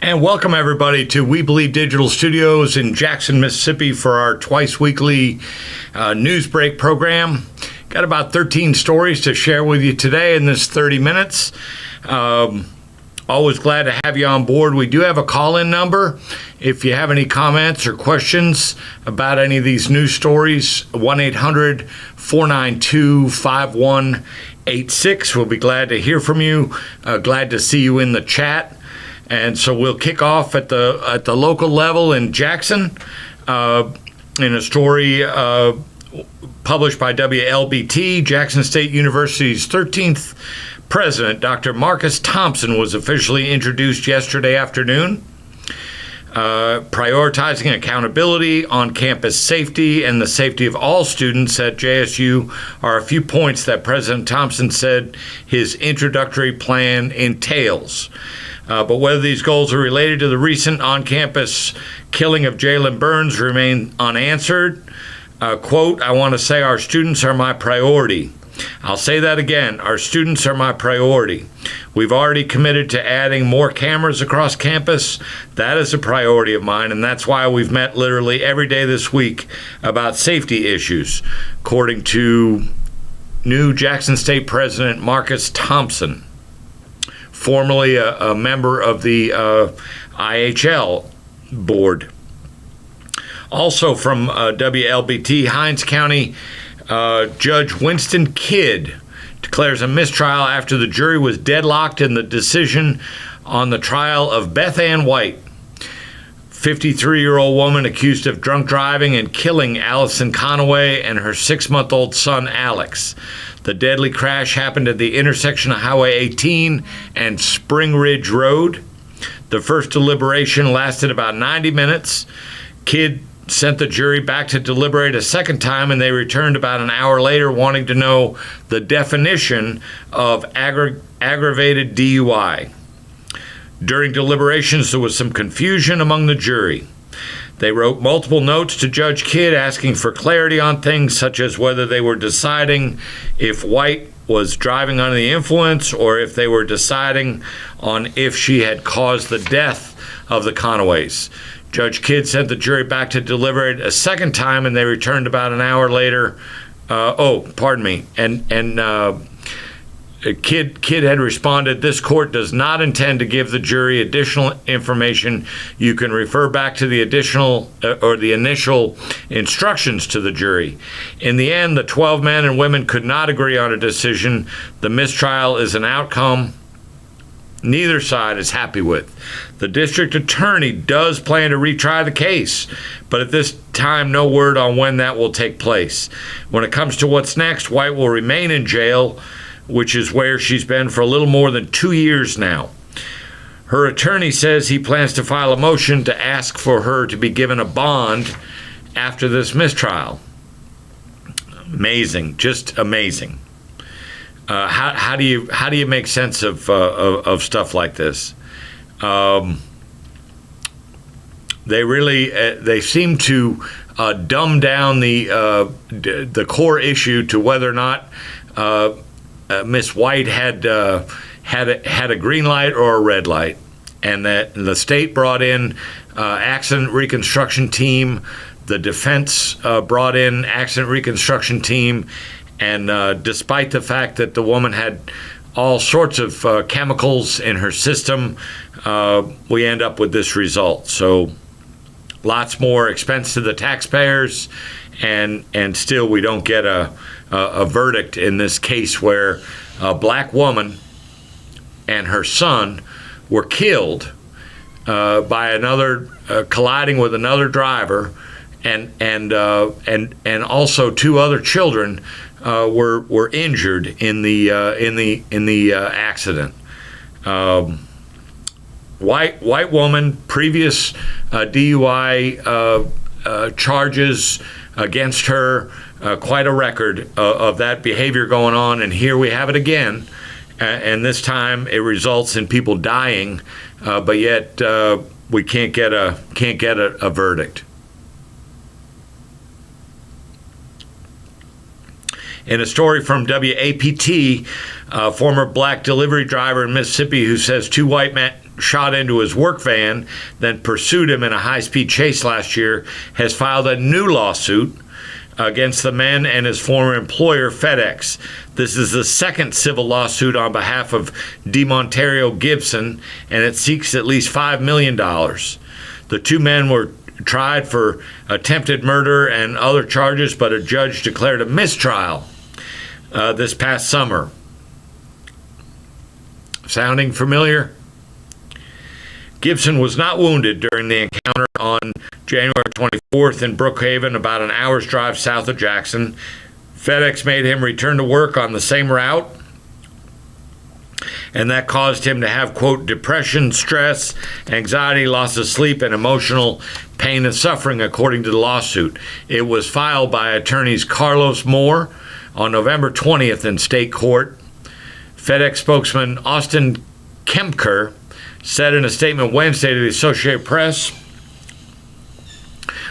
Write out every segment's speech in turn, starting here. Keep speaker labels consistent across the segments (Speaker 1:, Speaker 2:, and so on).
Speaker 1: And welcome everybody to We Believe Digital Studios in Jackson, Mississippi for our twice weekly news break program. Got about 13 stories to share with you today in this 30 minutes. Always glad to have you on board. We do have a call-in number. If you have any comments or questions about any of these news stories, 1-800-492-5186. We'll be glad to hear from you. Glad to see you in the chat. And so we'll kick off at the local level in Jackson in a story published by WLBT. Jackson State University's 13th president, Dr. Marcus Thompson, was officially introduced yesterday afternoon. Prioritizing accountability, on-campus safety, and the safety of all students at JSU are a few points that President Thompson said his introductory plan entails. But whether these goals are related to the recent on-campus killing of Jalen Burns remain unanswered. Quote, I want to say our students are my priority. I'll say that again. Our students are my priority. We've already committed to adding more cameras across campus. That is a priority of mine, and that's why we've met literally every day this week about safety issues, according to new Jackson State President Marcus Thompson, formerly a member of the IHL board. Also from WLBT, Hinds County Judge Winston Kidd declares a mistrial after the jury was deadlocked in the decision on the trial of Beth Ann White, 53-year-old woman accused of drunk driving and killing Allison Conaway and her 6-month-old son, Alex. The deadly crash happened at the intersection of Highway 18 and Spring Ridge Road. The first deliberation lasted about 90 minutes. Kidd sent the jury back to deliberate a second time, and they returned about an hour later wanting to know the definition of aggravated DUI. During deliberations, there was some confusion among the jury. They wrote multiple notes to Judge Kidd asking for clarity on things such as whether they were deciding if White was driving under the influence or if they were deciding on if she had caused the death of the Conaways. Judge Kidd sent the jury back to deliberate a second time, and they returned about an hour later. Kidd had responded, "This court does not intend to give the jury additional information. You can refer back to the initial instructions to the jury." In the end, the 12 men and women could not agree on a decision. The mistrial is an outcome neither side is happy with. The district attorney does plan to retry the case, but at this time, no word on when that will take place. When it comes to what's next, White will remain in jail, which is where she's been for a little more than 2 years now. Her attorney says he plans to file a motion to ask for her to be given a bond after this mistrial. Amazing, just amazing. How do you make sense of stuff like this? They seem to dumb down the core issue to whether or not Miss White had a green light or a red light, and that the state brought in accident reconstruction team, the defense brought in accident reconstruction team, and despite the fact that the woman had all sorts of chemicals in her system, we end up with this result. So lots more expense to the taxpayers, and still we don't get a verdict in this case where a black woman and her son were killed by another colliding with another driver, and also two other children were injured in the accident. White woman, previous DUI charges against her, quite a record of that behavior going on, and here we have it again. And this time it results in people dying, but yet we can't get a verdict. In a story from WAPT, a former black delivery driver in Mississippi who says two white men shot into his work van, then pursued him in a high-speed chase last year, has filed a new lawsuit against the men and his former employer, FedEx. This is the second civil lawsuit on behalf of DeMontario Gibson, and it seeks at least $5 million. The two men were tried for attempted murder and other charges, but a judge declared a mistrial this past summer. Sounding familiar? Gibson was not wounded during the encounter on January 24th in Brookhaven, about an hour's drive south of Jackson. FedEx made him return to work on the same route, and that caused him to have, quote, depression, stress, anxiety, loss of sleep, and emotional pain and suffering, according to the lawsuit. It was filed by attorneys Carlos Moore on November 20th in state court. FedEx spokesman Austin Kempker said in a statement Wednesday to the Associated Press,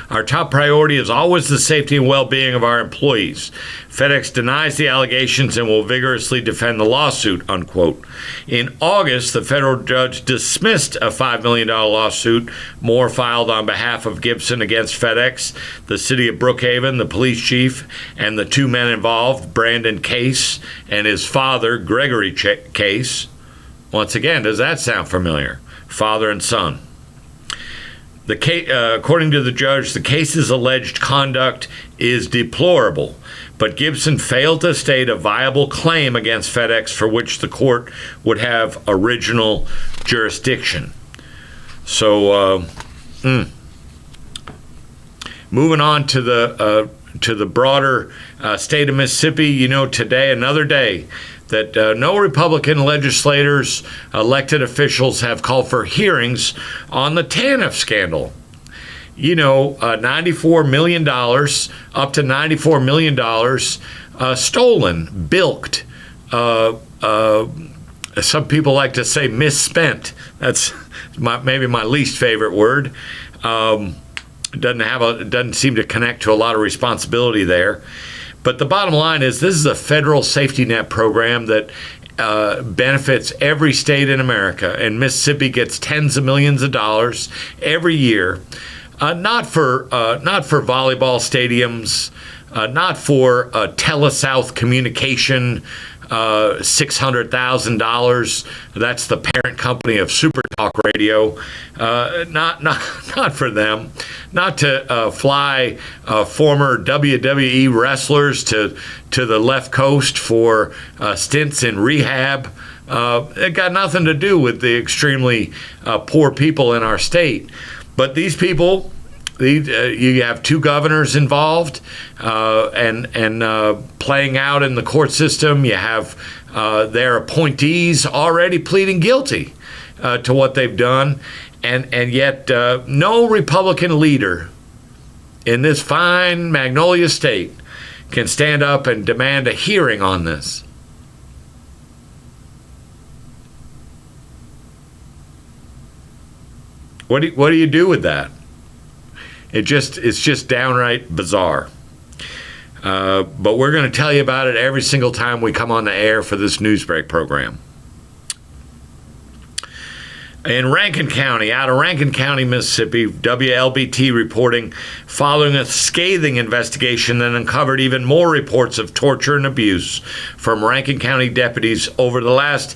Speaker 1: "Our top priority is always the safety and well-being of our employees. FedEx denies the allegations and will vigorously defend the lawsuit," unquote. In August, the federal judge dismissed a $5 million lawsuit Moore filed on behalf of Gibson against FedEx, the city of Brookhaven, the police chief, and the two men involved, Brandon Case and his father, Gregory Case. Once again, does that sound familiar? Father and son. The case, according to the judge, the case's alleged conduct is deplorable, but Gibson failed to state a viable claim against FedEx for which the court would have original jurisdiction. So, moving on to the broader state of Mississippi, you know, today, another day, that no Republican legislators, elected officials have called for hearings on the TANF scandal. You know, $94 million, up to $94 million stolen, bilked. Some people like to say misspent. That's maybe my least favorite word. Doesn't seem to connect to a lot of responsibility there. But the bottom line is this is a federal safety net program that benefits every state in America, and Mississippi gets tens of millions of dollars every year, not for volleyball stadiums, not for TeleSouth communication, $600,000. That's the parent company of Super Talk Radio. Not for them. Not to fly former WWE wrestlers to the left coast for stints in rehab. It got nothing to do with the extremely poor people in our state. But these people, you have two governors involved and playing out in the court system. You have their appointees already pleading guilty to what they've done. And yet no Republican leader in this fine Magnolia state can stand up and demand a hearing on this. What do you do with that? It's just downright bizarre. But we're going to tell you about it every single time we come on the air for this Newsbreak program. In Rankin County, out of Rankin County, Mississippi, WLBT reporting following a scathing investigation that uncovered even more reports of torture and abuse from Rankin County deputies over the last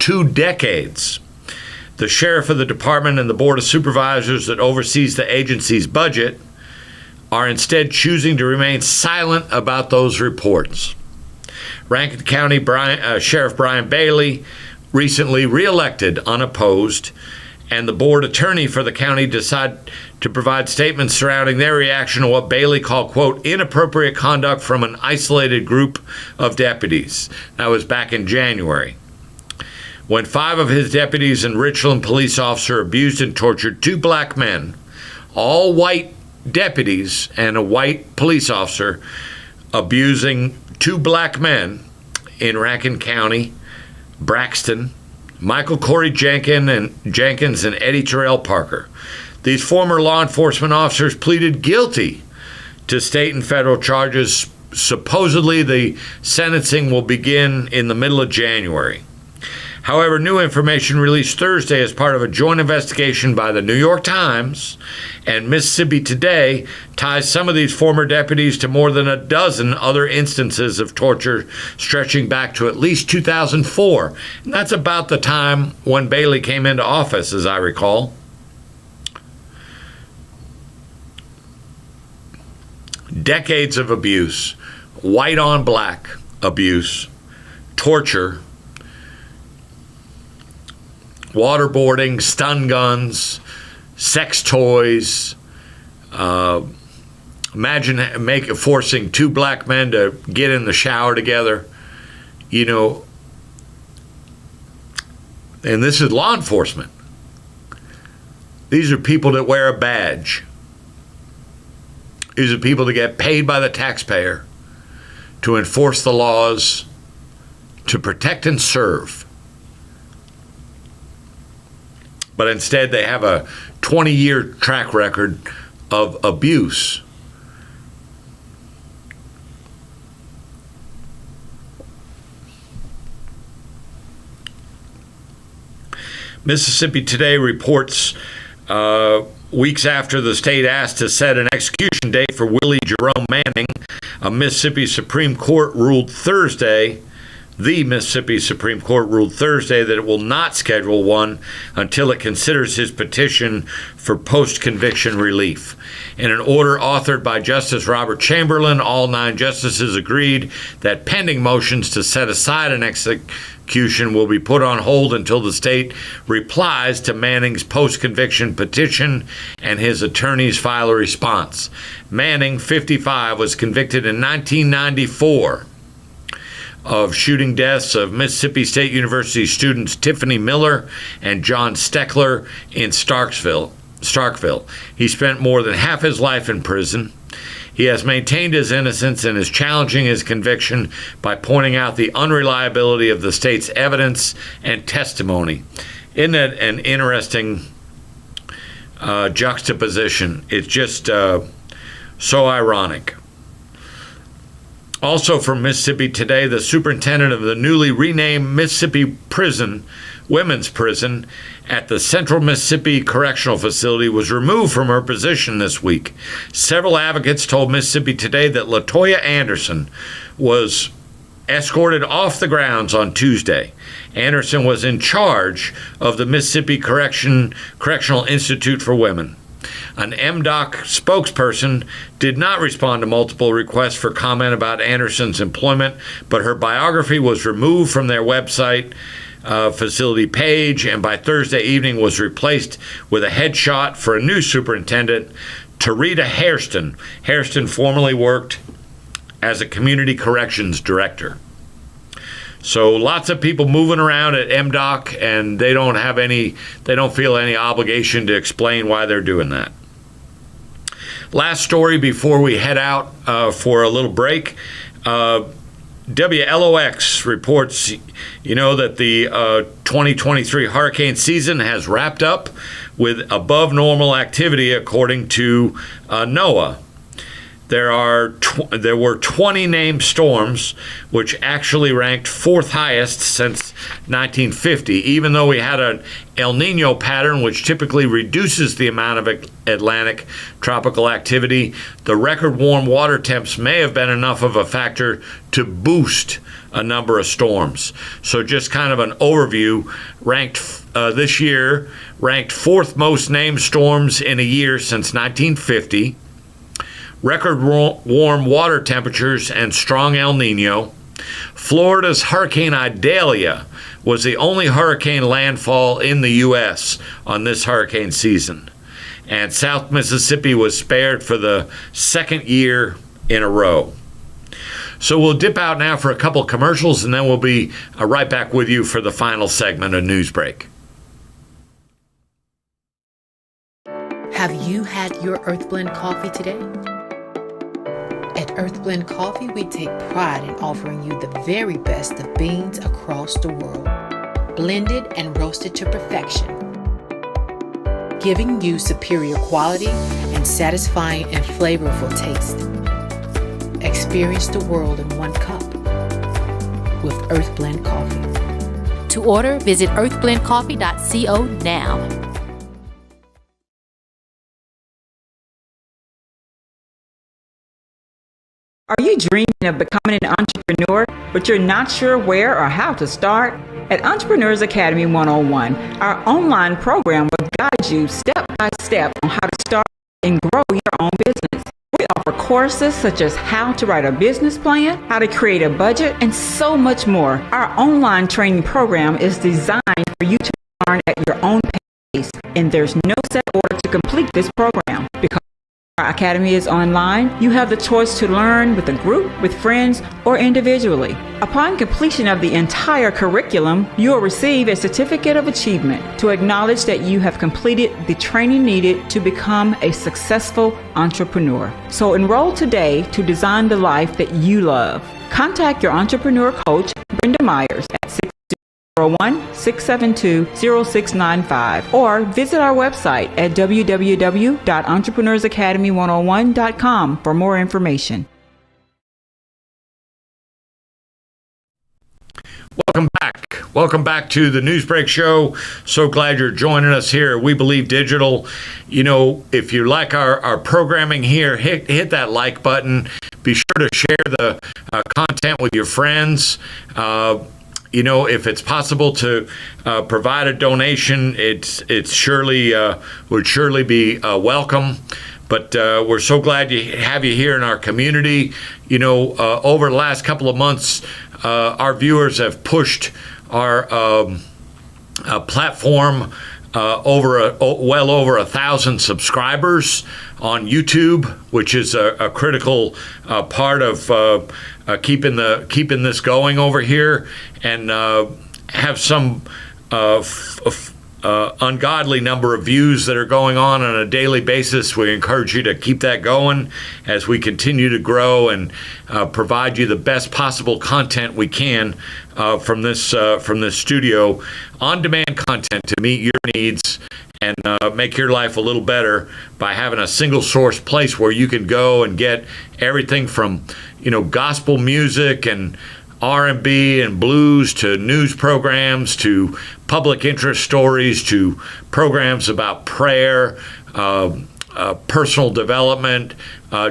Speaker 1: 2 decades. The sheriff of the department and the board of supervisors that oversees the agency's budget are instead choosing to remain silent about those reports. Rankin County Sheriff Brian Bailey, recently reelected unopposed, and the board attorney for the county decided to provide statements surrounding their reaction to what Bailey called, quote, inappropriate conduct from an isolated group of deputies. That was back in January, when 5 of his deputies and Richland police officer abused and tortured 2 black men, all white deputies and a white police officer abusing 2 black men in Rankin County, Braxton, Michael Corey Jenkins and Eddie Terrell Parker. These former law enforcement officers pleaded guilty to state and federal charges. Supposedly, the sentencing will begin in the middle of January. However, new information released Thursday as part of a joint investigation by the New York Times and Mississippi Today ties some of these former deputies to more than a dozen other instances of torture stretching back to at least 2004. And that's about the time when Bailey came into office, as I recall. Decades of abuse, white on black abuse, torture, waterboarding, stun guns, sex toys. Imagine forcing 2 black men to get in the shower together, and this is law enforcement. These are people that wear a badge. These are people that get paid by the taxpayer to enforce the laws, to protect and serve. But instead, they have a 20-year track record of abuse. Mississippi Today reports weeks after the state asked to set an execution date for Willie Jerome Manning, a Mississippi Supreme Court ruled Thursday The Mississippi Supreme Court ruled Thursday that it will not schedule one until it considers his petition for post-conviction relief. In an order authored by Justice Robert Chamberlain, all 9 justices agreed that pending motions to set aside an execution will be put on hold until the state replies to Manning's post-conviction petition and his attorneys file a response. Manning, 55, was convicted in 1994 of shooting deaths of Mississippi State University students Tiffany Miller and John Steckler in Starkville. He spent more than half his life in prison. He has maintained his innocence and is challenging his conviction by pointing out the unreliability of the state's evidence and testimony. Isn't it an interesting juxtaposition? It's just so ironic. Also from Mississippi Today, the superintendent of the newly renamed Mississippi Prison, Women's Prison, at the Central Mississippi Correctional Facility was removed from her position this week. Several advocates told Mississippi Today that Latoya Anderson was escorted off the grounds on Tuesday. Anderson was in charge of the Mississippi Correctional Institute for Women. An MDOC spokesperson did not respond to multiple requests for comment about Anderson's employment, but her biography was removed from their website facility page, and by Thursday evening was replaced with a headshot for a new superintendent, Tarita Hairston. Hairston formerly worked as a community corrections director. So lots of people moving around at MDOC, and they don't feel any obligation to explain why they're doing that. Last story before we head out for a little break. WLOX reports, that the 2023 hurricane season has wrapped up with above normal activity according to NOAA. There were 20 named storms, which actually ranked 4th highest since 1950, even though we had an El Nino pattern, which typically reduces the amount of Atlantic tropical activity. The record warm water temps may have been enough of a factor to boost a number of storms. So just kind of an overview, this year, ranked 4th most named storms in a year since 1950. Record warm water temperatures and strong El Nino. Florida's Hurricane Idalia was the only hurricane landfall in the U.S. on this hurricane season. And South Mississippi was spared for the second year in a row. So we'll dip out now for a couple commercials, and then we'll be right back with you for the final segment of Newsbreak.
Speaker 2: Have you had your Earthblend coffee today? At Earthblend Coffee, we take pride in offering you the very best of beans across the world, blended and roasted to perfection, giving you superior quality and satisfying and flavorful taste. Experience the world in one cup with Earthblend Coffee.
Speaker 3: To order, visit earthblendcoffee.co now.
Speaker 4: Are you dreaming of becoming an entrepreneur, but you're not sure where or how to start? At Entrepreneurs Academy 101, our online program will guide you step by step on how to start and grow your own business. We offer courses such as how to write a business plan, how to create a budget, and so much more. Our online training program is designed for you to learn at your own pace, and there's no set order to complete this program. Because our academy is online, you have the choice to learn with a group, with friends, or individually. Upon completion of the entire curriculum, you will receive a certificate of achievement to acknowledge that you have completed the training needed to become a successful entrepreneur. So enroll today to design the life that you love. Contact your entrepreneur coach, Brenda Myers, at 601-672-0695 or visit our website at www.entrepreneursacademy101.com for more information.
Speaker 1: Welcome back to the Newsbreak Show. So glad you're joining us here. We Believe Digital. You know, if you like our programming here, hit that like button. Be sure to share the content with your friends. You know, if it's possible to provide a donation, it's surely would surely be welcome. But we're so glad to have you here in our community. You know, over the last couple of months, our viewers have pushed our platform well over 1,000 subscribers on YouTube, which is a critical part of keeping this going over here, and have some ungodly number of views that are going on a daily basis. We encourage you to keep that going as we continue to grow and provide you the best possible content we can from this studio, on-demand content to meet your needs and make your life a little better by having a single source place where you can go and get everything from, you know, gospel music and R&B and blues to news programs to public interest stories to programs about prayer, personal development,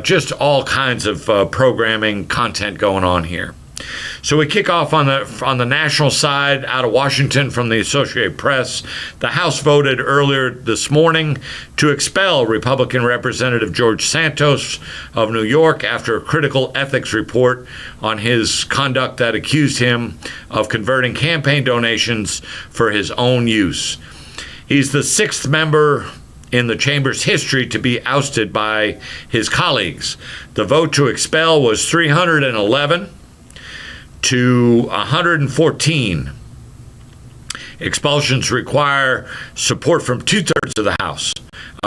Speaker 1: just all kinds of programming content going on here. So we kick off on the national side out of Washington from the Associated Press. The House voted earlier this morning to expel Republican Representative George Santos of New York after a critical ethics report on his conduct that accused him of converting campaign donations for his own use. He's the sixth member in the chamber's history to be ousted by his colleagues. The vote to expel was 311 to 114. Expulsions require support from 2/3 of the House,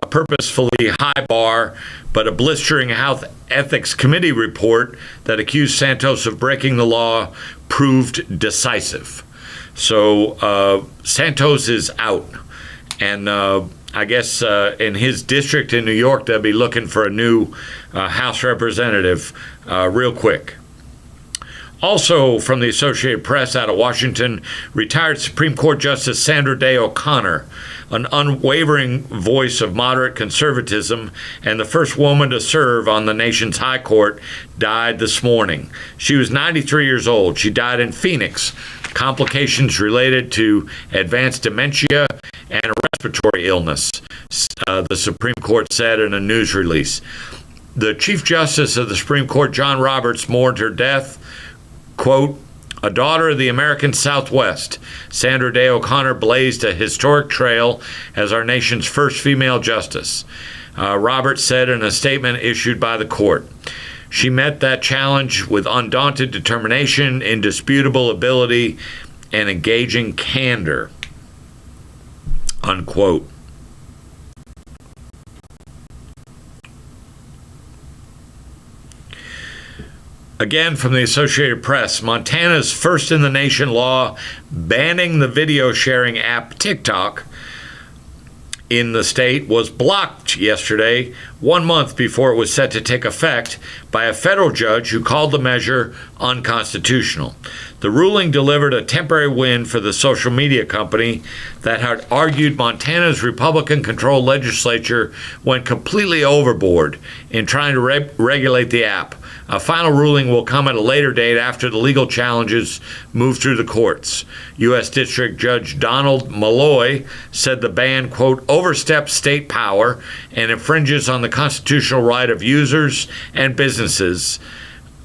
Speaker 1: a purposefully high bar, but a blistering House Ethics Committee report that accused Santos of breaking the law proved decisive. So Santos is out, and I guess in his district in New York, they'll be looking for a new House representative real quick. Also from the Associated Press out of Washington, retired Supreme Court Justice Sandra Day O'Connor, an unwavering voice of moderate conservatism and the first woman to serve on the nation's high court, died this morning. She was 93 years old. She died in Phoenix. Complications related to advanced dementia and a respiratory illness, the Supreme Court said in a news release. The Chief Justice of the Supreme Court, John Roberts, mourned her death. Quote, a daughter of the American Southwest, Sandra Day O'Connor blazed a historic trail as our nation's first female justice, Roberts said in a statement issued by the court. She met that challenge with undaunted determination, indisputable ability, and engaging candor, unquote. Again, from the Associated Press, Montana's first-in-the-nation law banning the video sharing app TikTok in the state was blocked yesterday, 1 month before it was set to take effect, by a federal judge who called the measure unconstitutional. The ruling delivered a temporary win for the social media company that had argued Montana's Republican-controlled legislature went completely overboard in trying to regulate the app. A final ruling will come at a later date after the legal challenges move through the courts. U.S. District Judge Donald Malloy said the ban, quote, oversteps state power and infringes on the constitutional right of users and businesses,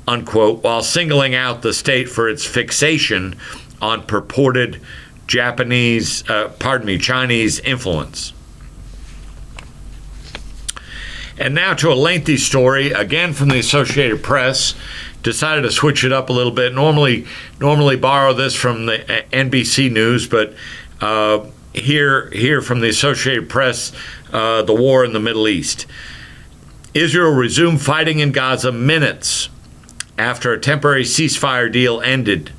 Speaker 1: unquote, while singling out the state for its fixation on purported Chinese influence. And now to a lengthy story, again from the Associated Press. Decided to switch it up a little bit. Normally borrow this from the NBC News, but here from the Associated Press, the war in the Middle East. Israel resumed fighting in Gaza minutes after a temporary ceasefire deal ended.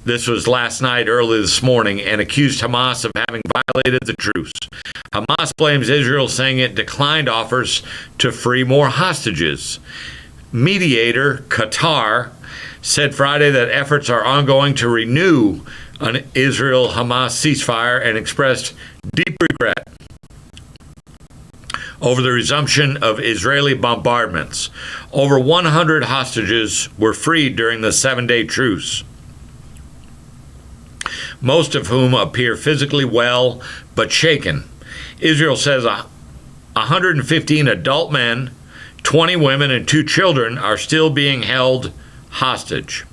Speaker 1: This was last night, early this morning, and accused Hamas of having violated the truce. Hamas blames Israel, saying it declined offers to free more hostages. Mediator Qatar said Friday that efforts are ongoing to renew an Israel-Hamas ceasefire and expressed deep regret over the resumption of Israeli bombardments. Over 100 hostages were freed during the 7-day truce, most of whom appear physically well but shaken. Israel says 115 adult men, 20 women, and 2 children are still being held hostage.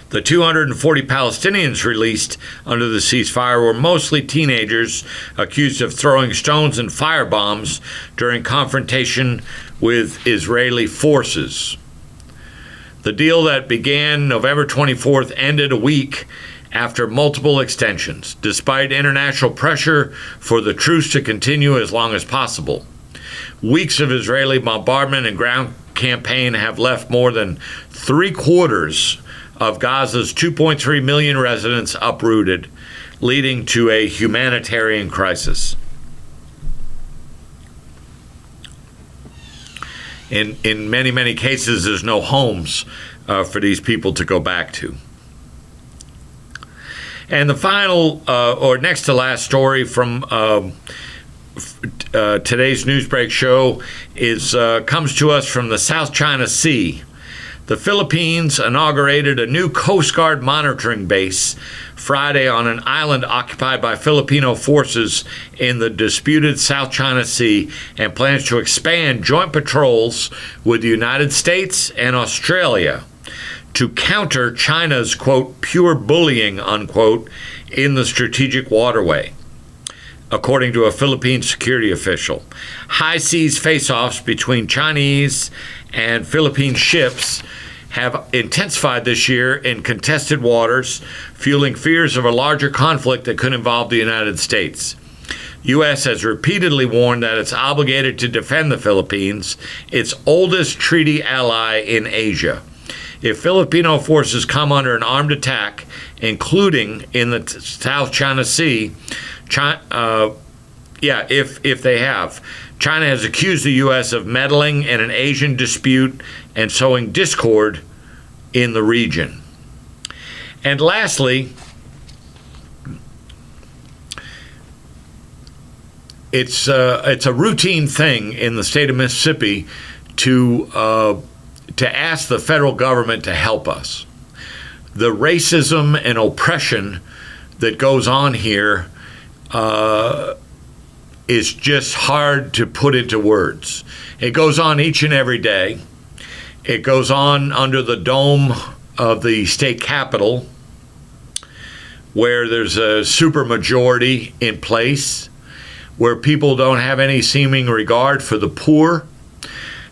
Speaker 1: The 240 Palestinians released under the ceasefire were mostly teenagers accused of throwing stones and firebombs during confrontation with Israeli forces. The deal that began November 24th ended a week after multiple extensions, despite international pressure for the truce to continue as long as possible. Weeks of Israeli bombardment and ground campaign have left more than 3/4 of Gaza's 2.3 million residents uprooted, leading to a humanitarian crisis. In many cases, there's no homes for these people to go back to. And the final, or next to last story from today's Newsbreak show comes to us from the South China Sea. The Philippines inaugurated a new Coast Guard monitoring base Friday on an island occupied by Filipino forces in the disputed South China Sea and plans to expand joint patrols with the United States and Australia to counter China's, quote, pure bullying, unquote, in the strategic waterway, according to a Philippine security official. High seas face-offs between Chinese and Philippine ships have intensified this year in contested waters, fueling fears of a larger conflict that could involve the United States. U.S. has repeatedly warned that it's obligated to defend the Philippines, its oldest treaty ally in Asia. If Filipino forces come under an armed attack, including in the South China Sea, if they have, China has accused the U.S. of meddling in an Asian dispute and sowing discord in the region. And lastly, it's a routine thing in the state of Mississippi to ask the federal government to help us. The racism and oppression that goes on here is just hard to put into words. It goes on each and every day. It goes on under the dome of the state capitol, where there's a supermajority in place, where people don't have any seeming regard for the poor.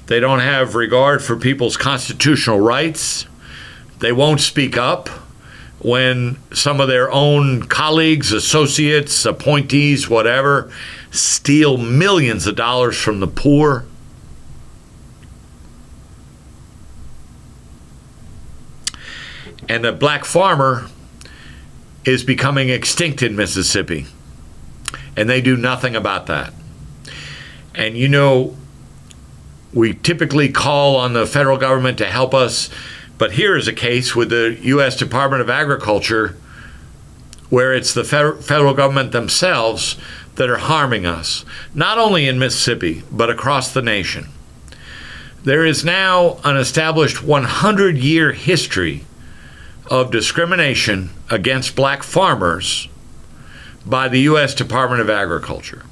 Speaker 1: They don't have regard for people's constitutional rights. They won't speak up when some of their own colleagues, associates, appointees, whatever, steal millions of dollars from the poor. And the black farmer is becoming extinct in Mississippi, and they do nothing about that. And you know, we typically call on the federal government to help us, but here is a case with the U.S. Department of Agriculture where it's the federal government themselves that are harming us, not only in Mississippi, but across the nation. There is now an established 100-year history of discrimination against black farmers by the U.S. Department of Agriculture.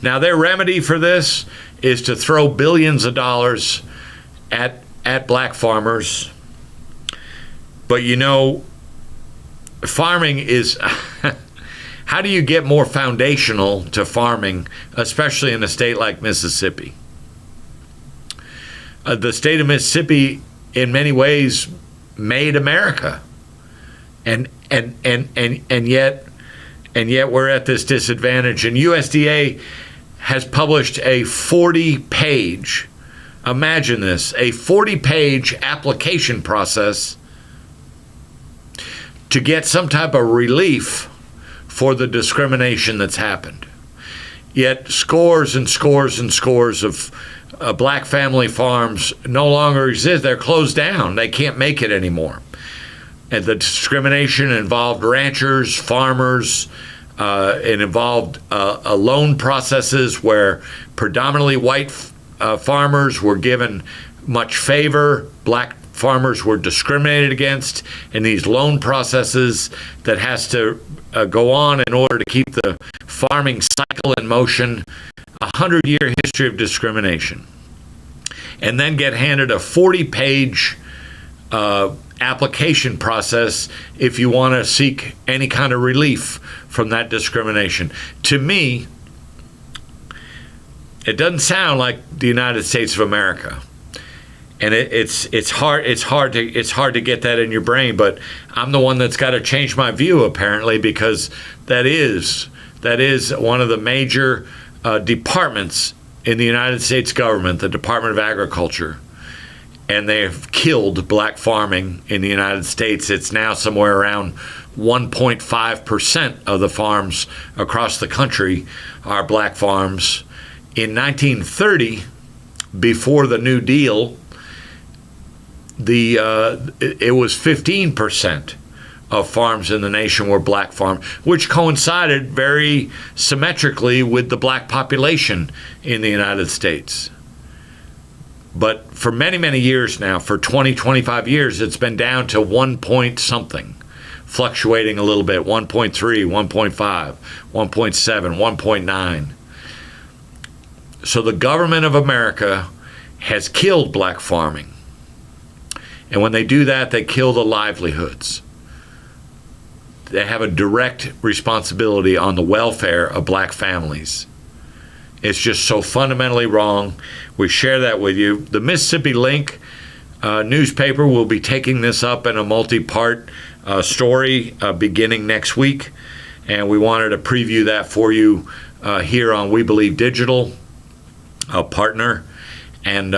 Speaker 1: Now, their remedy for this is to throw billions of dollars at black farmers. But you know, farming is how do you get more foundational to farming, especially in a state like Mississippi? The state of Mississippi, in many ways, made America, and yet we're at this disadvantage. And USDA has published a 40-page, imagine this, a 40-page application process to get some type of relief for the discrimination that's happened. Yet scores and scores and scores of black family farms no longer exist. They're closed down. They can't make it anymore. And the discrimination involved ranchers, farmers. It involved loan processes where predominantly white farmers were given much favor. Black farmers were discriminated against in these loan processes that has to go on in order to keep the farming cycle in motion. 100-year history of discrimination. And then get handed a 40-page application process if you want to seek any kind of relief from that discrimination. To me, it doesn't sound like the United States of America. And it's hard to get that in your brain, but I'm the one that's got to change my view apparently, because that is one of the major departments in the United States government, the Department of Agriculture, and they have killed black farming in the United States. It's now somewhere around 1.5% of the farms across the country are black farms. In 1930, before the New Deal, it was 15% of farms in the nation were black farms, which coincided very symmetrically with the black population in the United States. But for many, many years now, for 20, 25 years, it's been down to 1 point something, fluctuating a little bit, 1.3, 1.5, 1.7, 1.9. So the government of America has killed black farming. And when they do that, they kill the livelihoods. They have a direct responsibility on the welfare of black families. It's just so fundamentally wrong. We share that with you. The Mississippi Link newspaper will be taking this up in a multi-part story beginning next week. And we wanted to preview that for you here on We Believe Digital, a partner. And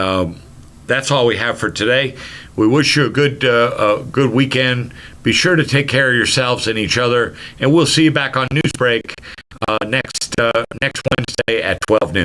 Speaker 1: that's all we have for today. We wish you a good weekend. Be sure to take care of yourselves and each other, and we'll see you back on Newsbreak next Wednesday at 12 noon.